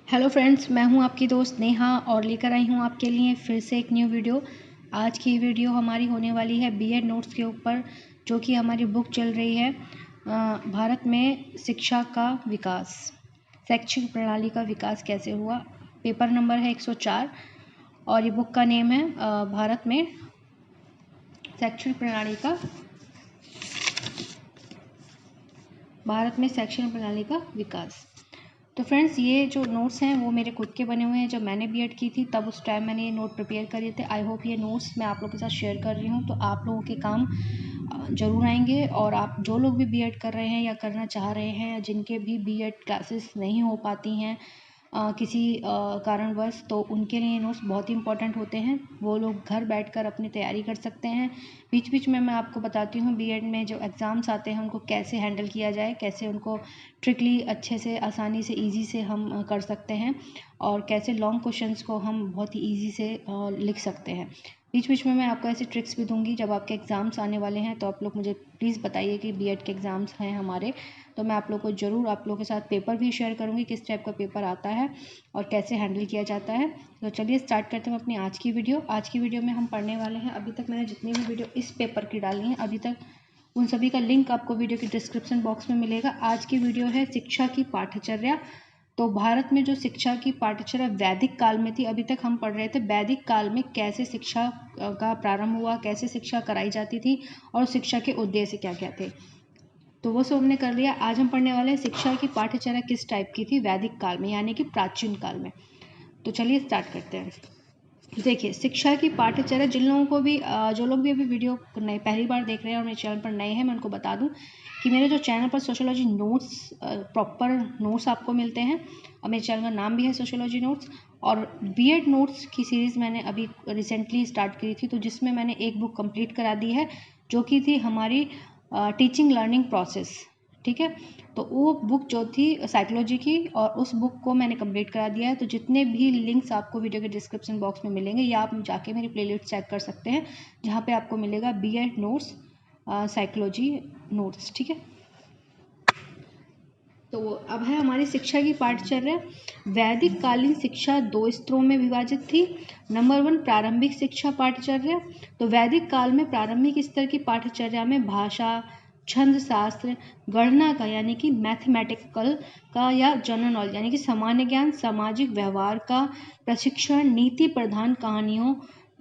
Hello friends, मैं हूं आपकी दोस्त नेहा और लेकर आई हूं आपके लिए फिर से एक न्यू वीडियो। आज की वीडियो हमारी होने वाली है बीएड नोट्स के ऊपर, जो कि हमारी बुक चल रही है भारत में शिक्षा का विकास, शैक्षिक प्रणाली का विकास कैसे हुआ। पेपर नंबर है 104 और ये बुक का नेम है भारत में शैक्षणिक प्रणाली का विकास। तो फ्रेंड्स, ये जो नोट्स हैं वो मेरे खुद के बने हुए हैं। जब मैंने बीएड की थी तब उस टाइम मैंने ये नोट प्रिपेयर करे थे। आई होप ये नोट्स मैं आप लोगों के साथ शेयर कर रही हूँ तो आप लोगों के काम ज़रूर आएंगे। और आप जो लोग भी बीएड कर रहे हैं या करना चाह रहे हैं या जिनके भी बीएड क्लासेस नहीं हो पाती हैं किसी कारणवश, तो उनके लिए नोट्स बहुत ही इंपॉर्टेंट होते हैं। वो लोग घर बैठकर अपनी तैयारी कर सकते हैं। बीच बीच में मैं आपको बताती हूँ बीएड में जो एग्ज़ाम्स आते हैं उनको कैसे हैंडल किया जाए, कैसे उनको ट्रिकली अच्छे से आसानी से ईजी से हम कर सकते हैं और कैसे लॉन्ग क्वेश्चंस को हम बहुत ही ईजी से लिख सकते हैं। बीच बीच में मैं आपको ऐसे ट्रिक्स भी दूंगी। जब आपके एग्ज़ाम्स आने वाले हैं तो आप लोग मुझे प्लीज़ बताइए कि बीएड के एग्ज़ाम्स हैं हमारे, तो मैं आप लोग को ज़रूर आप लोगों के साथ पेपर भी शेयर करूंगी, किस टाइप का पेपर आता है और कैसे हैंडल किया जाता है। तो चलिए स्टार्ट करते हैं अपनी आज की वीडियो। आज की वीडियो में हम पढ़ने वाले हैं, अभी तक मैंने जितनी भी वीडियो इस पेपर की डाली हैं अभी तक उन सभी का लिंक आपको वीडियो के डिस्क्रिप्शन बॉक्स में मिलेगा। आज की वीडियो है शिक्षा की पाठ्यचर्या। तो भारत में जो शिक्षा की पाठ्यचर्या वैदिक काल में थी, अभी तक हम पढ़ रहे थे वैदिक काल में कैसे शिक्षा का प्रारंभ हुआ, कैसे शिक्षा कराई जाती थी और शिक्षा के उद्देश्य क्या क्या थे। तो वो सब हमने कर लिया। आज हम पढ़ने वाले हैं शिक्षा की पाठ्यचर्या किस टाइप की थी वैदिक काल में, यानी कि प्राचीन काल में। तो चलिए स्टार्ट करते हैं। देखिए, शिक्षा की पाठ्यचर्या जिन लोगों को भी जो लोग भी अभी वीडियो नए पहली बार देख रहे हैं और मेरे चैनल पर नए हैं, मैं उनको बता दूं कि मेरे जो चैनल पर सोशियोलॉजी नोट्स प्रॉपर नोट्स आपको मिलते हैं और मेरे चैनल का नाम भी है सोशियोलॉजी नोट्स। और बीएड नोट्स की सीरीज़ मैंने अभी रिसेंटली स्टार्ट की थी, तो जिसमें मैंने एक बुक कंप्लीट करा दी है जो कि थी हमारी टीचिंग लर्निंग प्रोसेस। ठीक है, तो वो बुक जो थी साइकोलॉजी की, और उस बुक को मैंने कंप्लीट करा दिया है। तो जितने भी लिंक्स आपको वीडियो के डिस्क्रिप्शन बॉक्स में मिलेंगे या आप जाके मेरी प्लेलिस्ट चेक कर सकते हैं, जहाँ पे आपको मिलेगा बीएड नोट्स साइकोलॉजी नोट्स। ठीक है, तो अब है हमारी शिक्षा की पाठ्यचर्या। वैदिक कालीन शिक्षा दो स्तरों में विभाजित थी। नंबर 1, प्रारंभिक शिक्षा पाठ्यचर्या। तो वैदिक काल में प्रारंभिक स्तर की पाठ्यचर्या में भाषा, छंद शास्त्र, गणना का यानी कि मैथमेटिकल का या जनरल नॉलेज यानी कि सामान्य ज्ञान, सामाजिक व्यवहार का प्रशिक्षण, नीति प्रधान कहानियों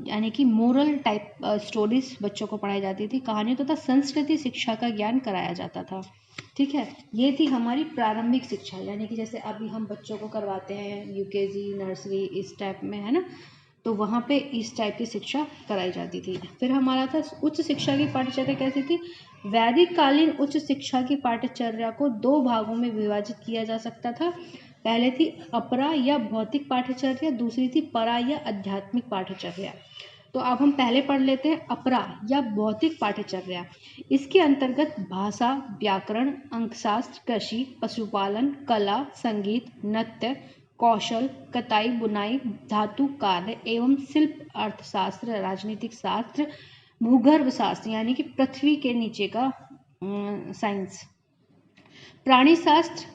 यानी कि मोरल टाइप स्टोरीज बच्चों को पढ़ाई जाती थी, कहानियों तथा संस्कृति शिक्षा का ज्ञान कराया जाता था। ठीक है, ये थी हमारी प्रारंभिक शिक्षा, यानी कि जैसे अभी हम बच्चों को करवाते हैं यूकेजी नर्सरी इस टाइप में, है ना, तो वहाँ पे इस टाइप की शिक्षा कराई जाती थी। फिर हमारा था उच्च शिक्षा की पाठ्यचर्या कैसी थी। वैदिक कालीन उच्च शिक्षा की पाठ्यचर्या को दो भागों में विभाजित किया जा सकता था। पहले थी अपरा या भौतिक पाठ्यचर्या, दूसरी थी परा या आध्यात्मिक पाठ्यचर्या। तो अब हम पहले पढ़ लेते हैं अपरा या भौतिक पाठ्यचर्या। इसके अंतर्गत भाषा, व्याकरण, अंकशास्त्र, कृषि, पशुपालन, कला, संगीत, नृत्य, कौशल, कताई बुनाई, धातु कार्य एवं शिल्प, अर्थशास्त्र, राजनीतिक शास्त्र, भूगर्भ शास्त्र यानी कि पृथ्वी के नीचे का साइंस, प्राणी शास्त्र,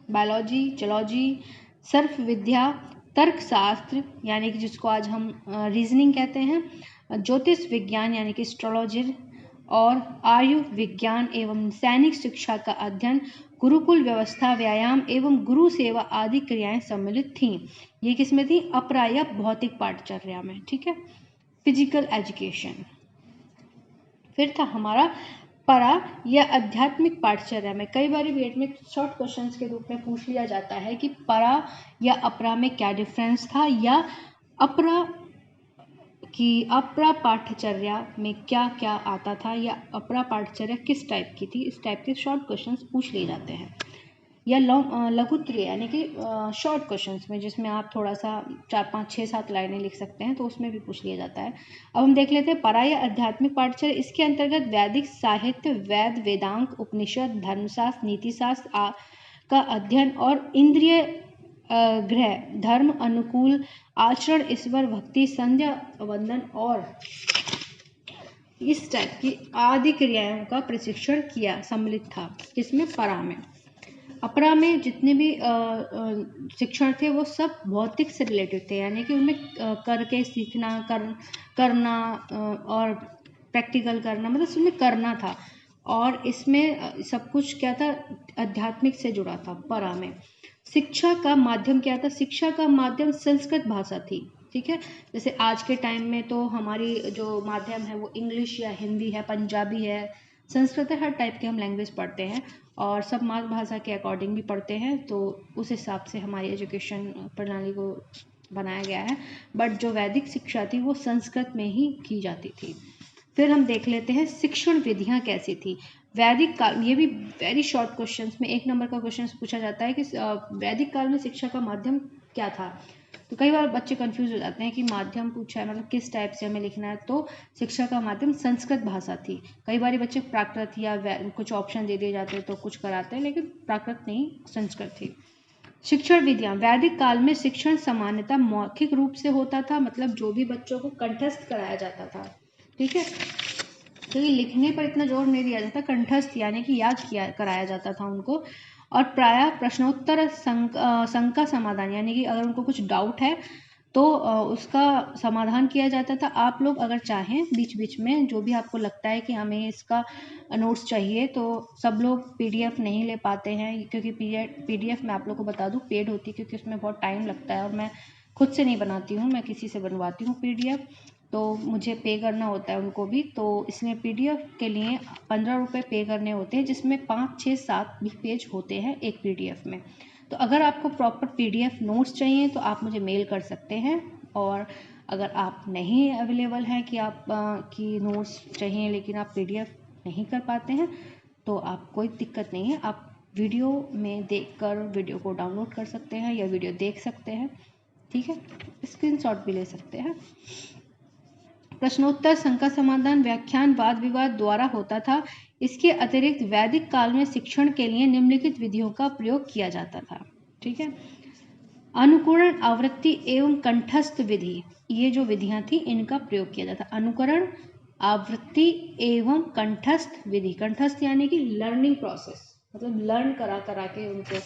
बायोलॉजी, जूलॉजी, सर्फ विद्या, तर्कशास्त्र यानी कि जिसको आज हम रीजनिंग कहते हैं, ज्योतिष विज्ञान यानी कि एस्ट्रोलॉजी, और आयु विज्ञान एवं सैनिक शिक्षा का अध्ययन, गुरुकुल व्यवस्था, व्यायाम एवं गुरु सेवा आदि क्रियाएं सम्मिलित थीं। ये किसमें थी, अपरा या भौतिक पाठ्यचर्या में। ठीक है, फिजिकल एजुकेशन। फिर था हमारा परा या आध्यात्मिक पाठ्यचर्या में। कई बार बीएड में शॉर्ट क्वेश्चंस के रूप में पूछ लिया जाता है कि परा या अपरा में क्या डिफरेंस था, या अपरा पाठ्यचर्या में क्या क्या आता था, या अपरा पाठ्यचर्या किस टाइप की थी। इस टाइप के शॉर्ट क्वेश्चंस पूछ लिए जाते हैं। या लघुत्तरीय यानी कि शॉर्ट क्वेश्चंस में, जिसमें आप थोड़ा सा 4, 5, 6, 7 लाइनें लिख सकते हैं, तो उसमें भी पूछ लिया जाता है। अब हम देख लेते हैं परा या आध्यात्मिक पाठ्यचर्या। इसके अंतर्गत वैदिक साहित्य, वेद, वेदांग, उपनिषद, धर्मशास्त्र, नीतिशास्त्र का अध्ययन और इंद्रिय ग्रह, धर्म अनुकूल आचरण, ईश्वर भक्ति, संध्या वंदन और इस टाइप की आदि क्रियाओं का प्रशिक्षण किया सम्मिलित था। किसमें, परा में। अपरा में जितने भी शिक्षण थे वो सब भौतिक से रिलेटेड थे, यानी कि उनमें करके सीखना, करना और प्रैक्टिकल करना, मतलब उसमें करना था। और इसमें सब कुछ क्या था, आध्यात्मिक से जुड़ा था। परा में शिक्षा का माध्यम क्या था, शिक्षा का माध्यम संस्कृत भाषा थी, ठीक है। जैसे आज के टाइम में तो हमारी जो माध्यम है वो इंग्लिश या हिंदी है, पंजाबी है, संस्कृत है, हर टाइप के हम लैंग्वेज पढ़ते हैं और सब मातृभाषा के अकॉर्डिंग भी पढ़ते हैं, तो उस हिसाब से हमारी एजुकेशन प्रणाली को बनाया गया है। बट जो वैदिक शिक्षा थी वो संस्कृत में ही की जाती थी। फिर हम देख लेते हैं शिक्षण विधियाँ कैसी थी वैदिक काल। ये भी वेरी शॉर्ट क्वेश्चंस में 1 नंबर का क्वेश्चन पूछा जाता है कि वैदिक काल में शिक्षा का माध्यम क्या था। तो कई बार बच्चे कंफ्यूज हो जाते हैं कि माध्यम पूछा है मतलब किस टाइप से हमें लिखना है। तो शिक्षा का माध्यम संस्कृत भाषा थी। कई बार बच्चे प्राकृत या कुछ ऑप्शन दे दिए जाते हैं तो कुछ कराते हैं, लेकिन प्राकृत नहीं, संस्कृत थी। शिक्षण विधियां वैदिक काल में शिक्षण सामान्यतः मौखिक रूप से होता था, मतलब जो भी बच्चों को कंठस्थ कराया जाता था, ठीक है। क्योंकि लिखने पर इतना जोर नहीं दिया जाता, कंठस्थ यानी कि याद किया कराया जाता था उनको। और प्रायः प्रश्नोत्तर शंका समाधान, यानी कि अगर उनको कुछ डाउट है तो उसका समाधान किया जाता था। आप लोग अगर चाहें बीच बीच में जो भी आपको लगता है कि हमें इसका नोट्स चाहिए, तो सब लोग पीडीएफ नहीं ले पाते हैं, क्योंकि पीडीएफ मैं आप लोग को बता दूं पेड होती है, क्योंकि उसमें बहुत टाइम लगता है और मैं खुद से नहीं बनाती हूँ, मैं किसी से बनवाती हूँ पीडीएफ, तो मुझे पे करना होता है उनको भी। तो इसलिए पीडीएफ के लिए 15 रुपये पे करने होते हैं, जिसमें 5, 6, 7 भी पेज होते हैं एक पीडीएफ में। तो अगर आपको प्रॉपर पीडीएफ नोट्स चाहिए तो आप मुझे मेल कर सकते हैं। और अगर आप नहीं अवेलेबल हैं कि आप की नोट्स चाहिए लेकिन आप पीडीएफ नहीं कर पाते हैं, तो आप कोई दिक्कत नहीं है, आप वीडियो में देखकर वीडियो को डाउनलोड कर सकते हैं या वीडियो देख सकते हैं, ठीक है। स्क्रीनशॉट भी ले सकते हैं। प्रश्नोत्तर, शंका समाधान, व्याख्यान, वाद विवाद द्वारा होता था। इसके अतिरिक्त वैदिक काल में शिक्षण के लिए निम्नलिखित विधियों का प्रयोग किया जाता था, ठीक है। अनुकरण, आवृत्ति एवं कंठस्थ विधि, ये जो विधियां थी इनका प्रयोग किया जाता। अनुकरण, आवृत्ति एवं कंठस्थ विधि। कंठस्थ यानी कि लर्निंग प्रोसेस, मतलब लर्न करा करा के उनको।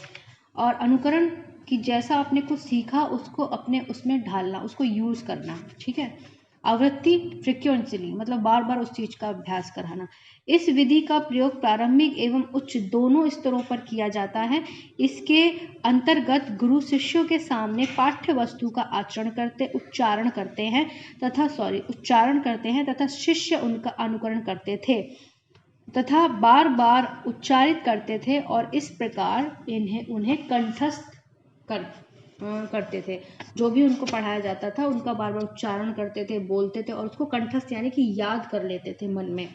और अनुकरण कि जैसा आपने कुछ सीखा उसको अपने उसमें ढालना, उसको यूज करना, ठीक है। आवृत्ति, फ्रिक्वेंसली, मतलब बार बार उस चीज का अभ्यास कराना। इस विधि का प्रयोग प्रारंभिक एवं उच्च दोनों स्तरों पर किया जाता है। इसके अंतर्गत गुरु शिष्यों के सामने पाठ्य वस्तु का उच्चारण करते हैं तथा शिष्य उनका अनुकरण करते थे तथा बार बार उच्चारित करते थे और इस प्रकार उन्हें कंठस्थ करते थे। जो भी उनको पढ़ाया जाता था उनका बार बार उच्चारण करते थे, बोलते थे और उसको कंठस्थ यानी कि याद कर लेते थे मन में।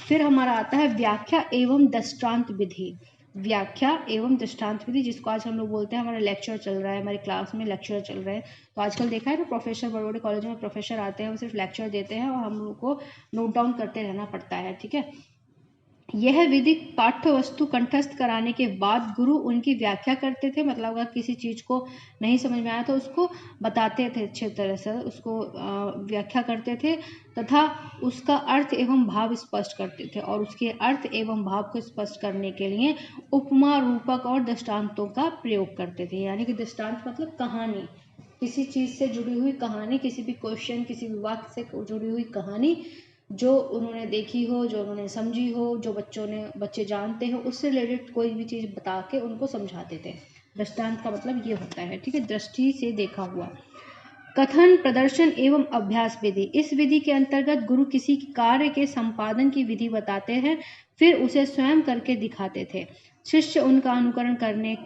फिर हमारा आता है व्याख्या एवं दृष्टांत विधि। व्याख्या एवं दृष्टांत विधि, जिसको आज हम लोग बोलते हैं, हमारा लेक्चर चल रहा है, हमारी क्लास में लेक्चर चल रहे हैं। तो आजकल देखा है ना, प्रोफेसर, बड़े बड़े कॉलेज में प्रोफेसर आते हैं, वो सिर्फ लेक्चर देते हैं और हम लोग को नोट डाउन करते रहना पड़ता है, ठीक है। यह विधि पाठ्य वस्तु कंठस्थ कराने के बाद गुरु उनकी व्याख्या करते थे, मतलब अगर किसी चीज को नहीं समझ में आया तो उसको बताते थे, अच्छे तरह से उसको व्याख्या करते थे तथा उसका अर्थ एवं भाव स्पष्ट करते थे। और उसके अर्थ एवं भाव को स्पष्ट करने के लिए उपमा, रूपक और दृष्टांतों का प्रयोग करते थे। यानी कि दृष्टांत मतलब कहानी, किसी चीज से जुड़ी हुई कहानी, किसी भी क्वेश्चन, किसी भी वाक्य से जुड़ी हुई कहानी जो उन्होंने देखी हो, जो उन्होंने समझी हो, जो बच्चे जानते हो, उससे रिलेटेड कोई भी चीज़ बता के उनको समझाते थे। दृष्टांत का मतलब ये होता है, ठीक है, दृष्टि से देखा हुआ। कथन, प्रदर्शन एवं अभ्यास विधि। इस विधि के अंतर्गत गुरु किसी कार्य के संपादन की विधि बताते हैं, फिर उसे स्वयं करके दिखाते थे। शिष्य उनका अनुकरण करने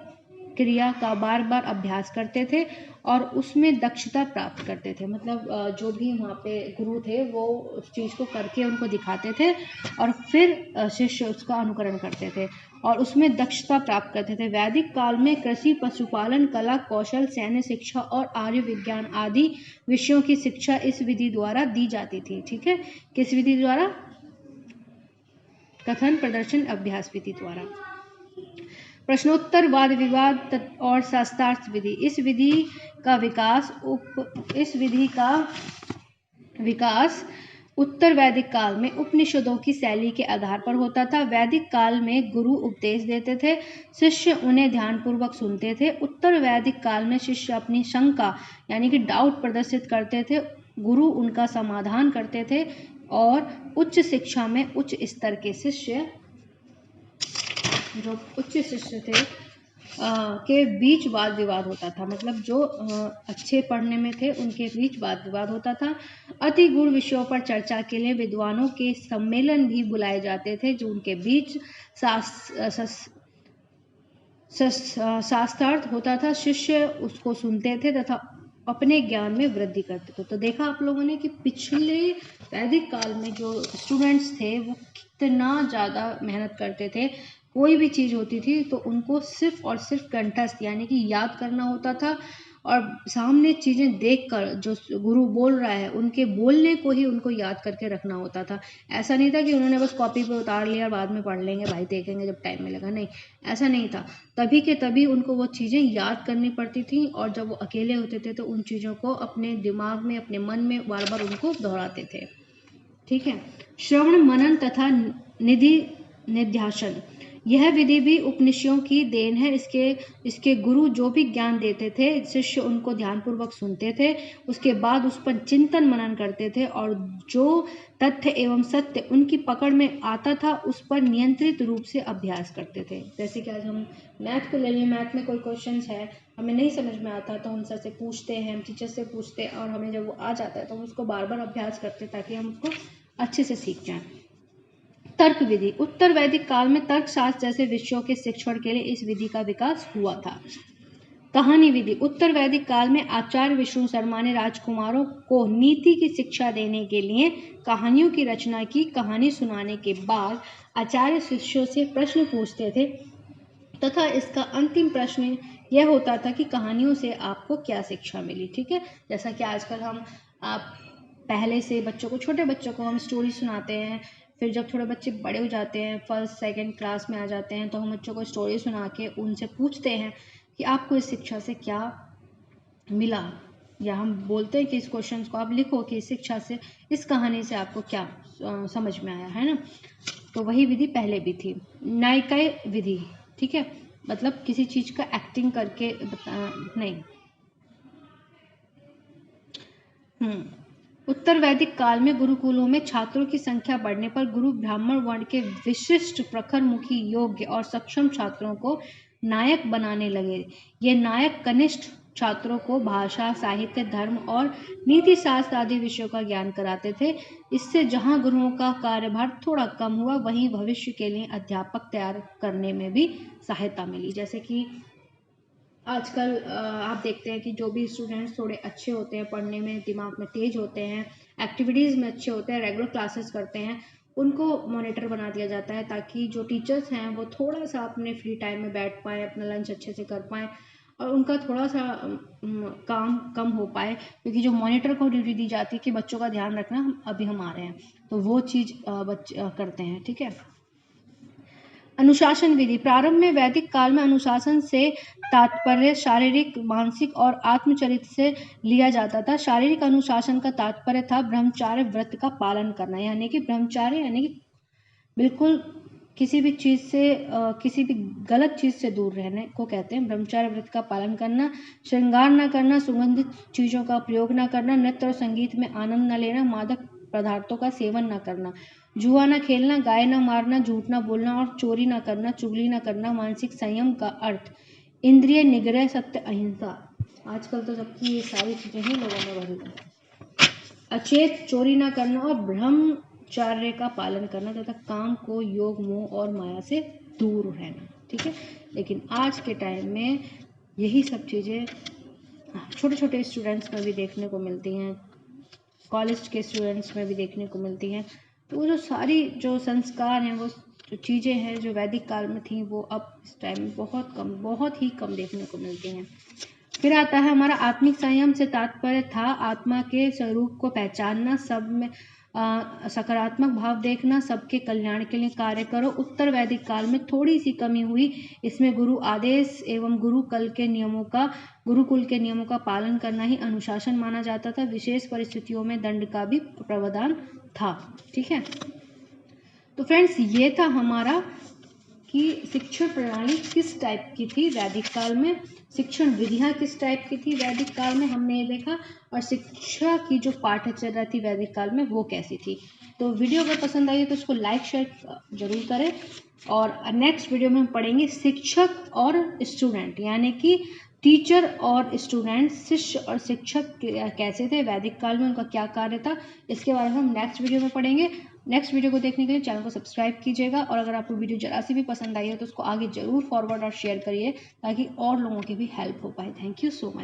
क्रिया का बार बार अभ्यास करते थे और उसमें दक्षता प्राप्त करते थे। मतलब जो भी वहाँ पे गुरु थे वो उस चीज़ को करके उनको दिखाते थे और फिर शिष्य उसका अनुकरण करते थे और उसमें दक्षता प्राप्त करते थे। वैदिक काल में कृषि, पशुपालन, कला, कौशल, सैन्य शिक्षा और आर्य विज्ञान आदि विषयों की शिक्षा इस विधि द्वारा दी जाती थी, ठीक है। किस विधि द्वारा? कथन, प्रदर्शन, अभ्यास विधि द्वारा। प्रश्नोत्तर, वाद विवाद और शास्त्रार्थ विधि। इस विधि का विकास उत्तर वैदिक काल में उपनिषदों की शैली के आधार पर होता था। वैदिक काल में गुरु उपदेश देते थे, शिष्य उन्हें ध्यानपूर्वक सुनते थे। उत्तर वैदिक काल में शिष्य अपनी शंका यानी कि डाउट प्रदर्शित करते थे, गुरु उनका समाधान करते थे और उच्च शिक्षा में उच्च स्तर के शिष्य, जो उच्च शिष्य थे के बीच वाद विवाद होता था। मतलब जो अच्छे पढ़ने में थे उनके बीच वाद विवाद होता था। अति गूढ़ विषयों पर चर्चा के लिए विद्वानों के सम्मेलन भी बुलाए जाते थे, जो उनके बीच शास्त्रार्थ होता था। शिष्य उसको सुनते थे तथा अपने ज्ञान में वृद्धि करते थे। तो देखा आप लोगों ने कि पिछले वैदिक काल में जो स्टूडेंट्स थे वो कितना ज़्यादा मेहनत करते थे। कोई भी चीज़ होती थी तो उनको सिर्फ और सिर्फ कंठस्थ यानी कि याद करना होता था और सामने चीज़ें देखकर जो गुरु बोल रहा है उनके बोलने को ही उनको याद करके रखना होता था। ऐसा नहीं था कि उन्होंने बस कॉपी पे उतार लिया और बाद में पढ़ लेंगे, भाई देखेंगे जब टाइम मिलेगा, नहीं, ऐसा नहीं था। तभी के तभी उनको वो चीज़ें याद करनी पड़ती थी और जब वो अकेले होते थे तो उन चीज़ों को अपने दिमाग में, अपने मन में बार बार उनको दोहराते थे। ठीक है। श्रवण, मनन तथा निधि निध्यासन, यह विधि भी उपनिषदों की देन है। इसके गुरु जो भी ज्ञान देते थे, शिष्य उनको ध्यानपूर्वक सुनते थे, उसके बाद उस पर चिंतन मनन करते थे और जो तथ्य एवं सत्य उनकी पकड़ में आता था उस पर नियंत्रित रूप से अभ्यास करते थे। जैसे कि आज हम मैथ को ले लें, मैथ में कोई क्वेश्चन है, हमें नहीं समझ में आता तो हम सर से पूछते हैं, हम टीचर से पूछते हैं और हमें जब वो आ जाता है तो हम उसको बार बार अभ्यास करते हैं ताकि हम उसको अच्छे से सीख जाएं। तर्क विधि, उत्तर वैदिक काल में तर्कशास्त्र जैसे विषयों के शिक्षण के लिए इस विधि का विकास हुआ था। कहानी विधि, उत्तर वैदिक काल में आचार्य विष्णु शर्मा ने राजकुमारों को नीति की शिक्षा देने के लिए कहानियों की रचना की। कहानी सुनाने के बाद आचार्य शिष्यों से प्रश्न पूछते थे तथा इसका अंतिम प्रश्न यह होता था कि कहानियों से आपको क्या शिक्षा मिली। ठीक है, जैसा कि आजकल हम पहले से बच्चों को, छोटे बच्चों को हम स्टोरी सुनाते हैं, फिर जब थोड़े बच्चे बड़े हो जाते हैं, फर्स्ट सेकंड क्लास में आ जाते हैं, तो हम बच्चों को स्टोरी सुना के उनसे पूछते हैं कि आपको इस शिक्षा से क्या मिला, या हम बोलते हैं कि इस क्वेश्चन को आप लिखो कि इस शिक्षा से, इस कहानी से आपको क्या समझ में आया, है ना। तो वही विधि पहले भी थी। न्यायिक विधि, ठीक है, मतलब किसी चीज़ का एक्टिंग करके नहीं। उत्तर वैदिक काल में गुरुकुलों में छात्रों की संख्या बढ़ने पर गुरु ब्राह्मण वर्ण के विशिष्ट, प्रखरमुखी, योग्य और सक्षम छात्रों को नायक बनाने लगे। ये नायक कनिष्ठ छात्रों को भाषा, साहित्य, धर्म और नीति शास्त्र आदि विषयों का ज्ञान कराते थे। इससे जहां गुरुओं का कार्यभार थोड़ा कम हुआ, वहीं भविष्य के लिए अध्यापक तैयार करने में भी सहायता मिली। जैसे कि आजकल आप देखते हैं कि जो भी स्टूडेंट्स थोड़े अच्छे होते हैं, पढ़ने में दिमाग में तेज होते हैं, एक्टिविटीज़ में अच्छे होते हैं, रेगुलर क्लासेस करते हैं, उनको मॉनिटर बना दिया जाता है ताकि जो टीचर्स हैं वो थोड़ा सा अपने फ्री टाइम में बैठ पाएँ, अपना लंच अच्छे से कर पाएँ और उनका थोड़ा सा काम कम हो पाए, क्योंकि जो मॉनिटर को ड्यूटी दी जाती है कि बच्चों का ध्यान रखना, हम आ रहे हैं, तो वो चीज़ बच्चे करते हैं। ठीक है। अनुशासन विधि, प्रारंभ में वैदिक काल में अनुशासन से तात्पर्य शारीरिक, मानसिक और आत्मचरित्र से लिया जाता था। शारीरिक अनुशासन का तात्पर्य था ब्रह्मचार्य व्रत का पालन करना, यानी कि ब्रह्मचार्य यानी कि बिल्कुल किसी भी चीज़ से, किसी भी गलत चीज़ से दूर रहने को कहते हैं। ब्रह्मचार्य व्रत का पालन करना, श्रृंगार न करना, सुगंधित चीज़ों का प्रयोग न करना, नृत्य और संगीत में आनंद न लेना, मादक पदार्थों का सेवन न करना, जुआ न खेलना, गाय न मारना, झूठ न बोलना और चोरी न करना, चुगली न करना। मानसिक संयम का अर्थ इंद्रिय निग्रह, सत्य, अहिंसा। आजकल तो जबकि ये सारी चीज़ें ही लोगों में बढ़ी हैं। अचेत, चोरी न करना और ब्रह्मचर्य का पालन करना तथा काम को, योग, मोह और माया से दूर रहना। ठीक है, लेकिन आज के टाइम में यही सब चीज़ें छोटे छोटे स्टूडेंट्स में भी देखने को मिलती हैं, कॉलेज के स्टूडेंट्स में भी देखने को मिलती हैं। तो वो जो सारी जो संस्कार हैं, वो जो चीज़ें हैं जो वैदिक काल में थी, वो अब इस टाइम में बहुत ही कम देखने को मिलती हैं। फिर आता है हमारा आत्मिक संयम से तात्पर्य था आत्मा के स्वरूप को पहचानना, सब में सकारात्मक भाव देखना, सबके कल्याण के लिए कार्य करो। उत्तर वैदिक काल में थोड़ी सी कमी हुई, इसमें गुरु आदेश एवं गुरुकुल के नियमों का पालन करना ही अनुशासन माना जाता था। विशेष परिस्थितियों में दंड का भी प्रावधान था। ठीक है, तो फ्रेंड्स ये था हमारा कि शिक्षण प्रणाली किस टाइप की थी वैदिक काल में, शिक्षण विधियां किस टाइप की थी वैदिक काल में, हमने ये देखा, और शिक्षा की जो पाठ्यचर्या थी वैदिक काल में वो कैसी थी। तो वीडियो अगर पसंद आई तो उसको लाइक शेयर जरूर करें, और नेक्स्ट वीडियो में हम पढ़ेंगे शिक्षक और स्टूडेंट, यानी कि टीचर और स्टूडेंट, शिष्य और शिक्षक कैसे थे वैदिक काल में, उनका क्या कार्य था, इसके बारे में हम नेक्स्ट वीडियो में पढ़ेंगे। नेक्स्ट वीडियो को देखने के लिए चैनल को सब्सक्राइब कीजिएगा, और अगर आपको वीडियो जरा सी भी पसंद आई है तो उसको आगे जरूर फॉरवर्ड और शेयर करिए ताकि और लोगों की भी हेल्प हो पाए। Thank you so much.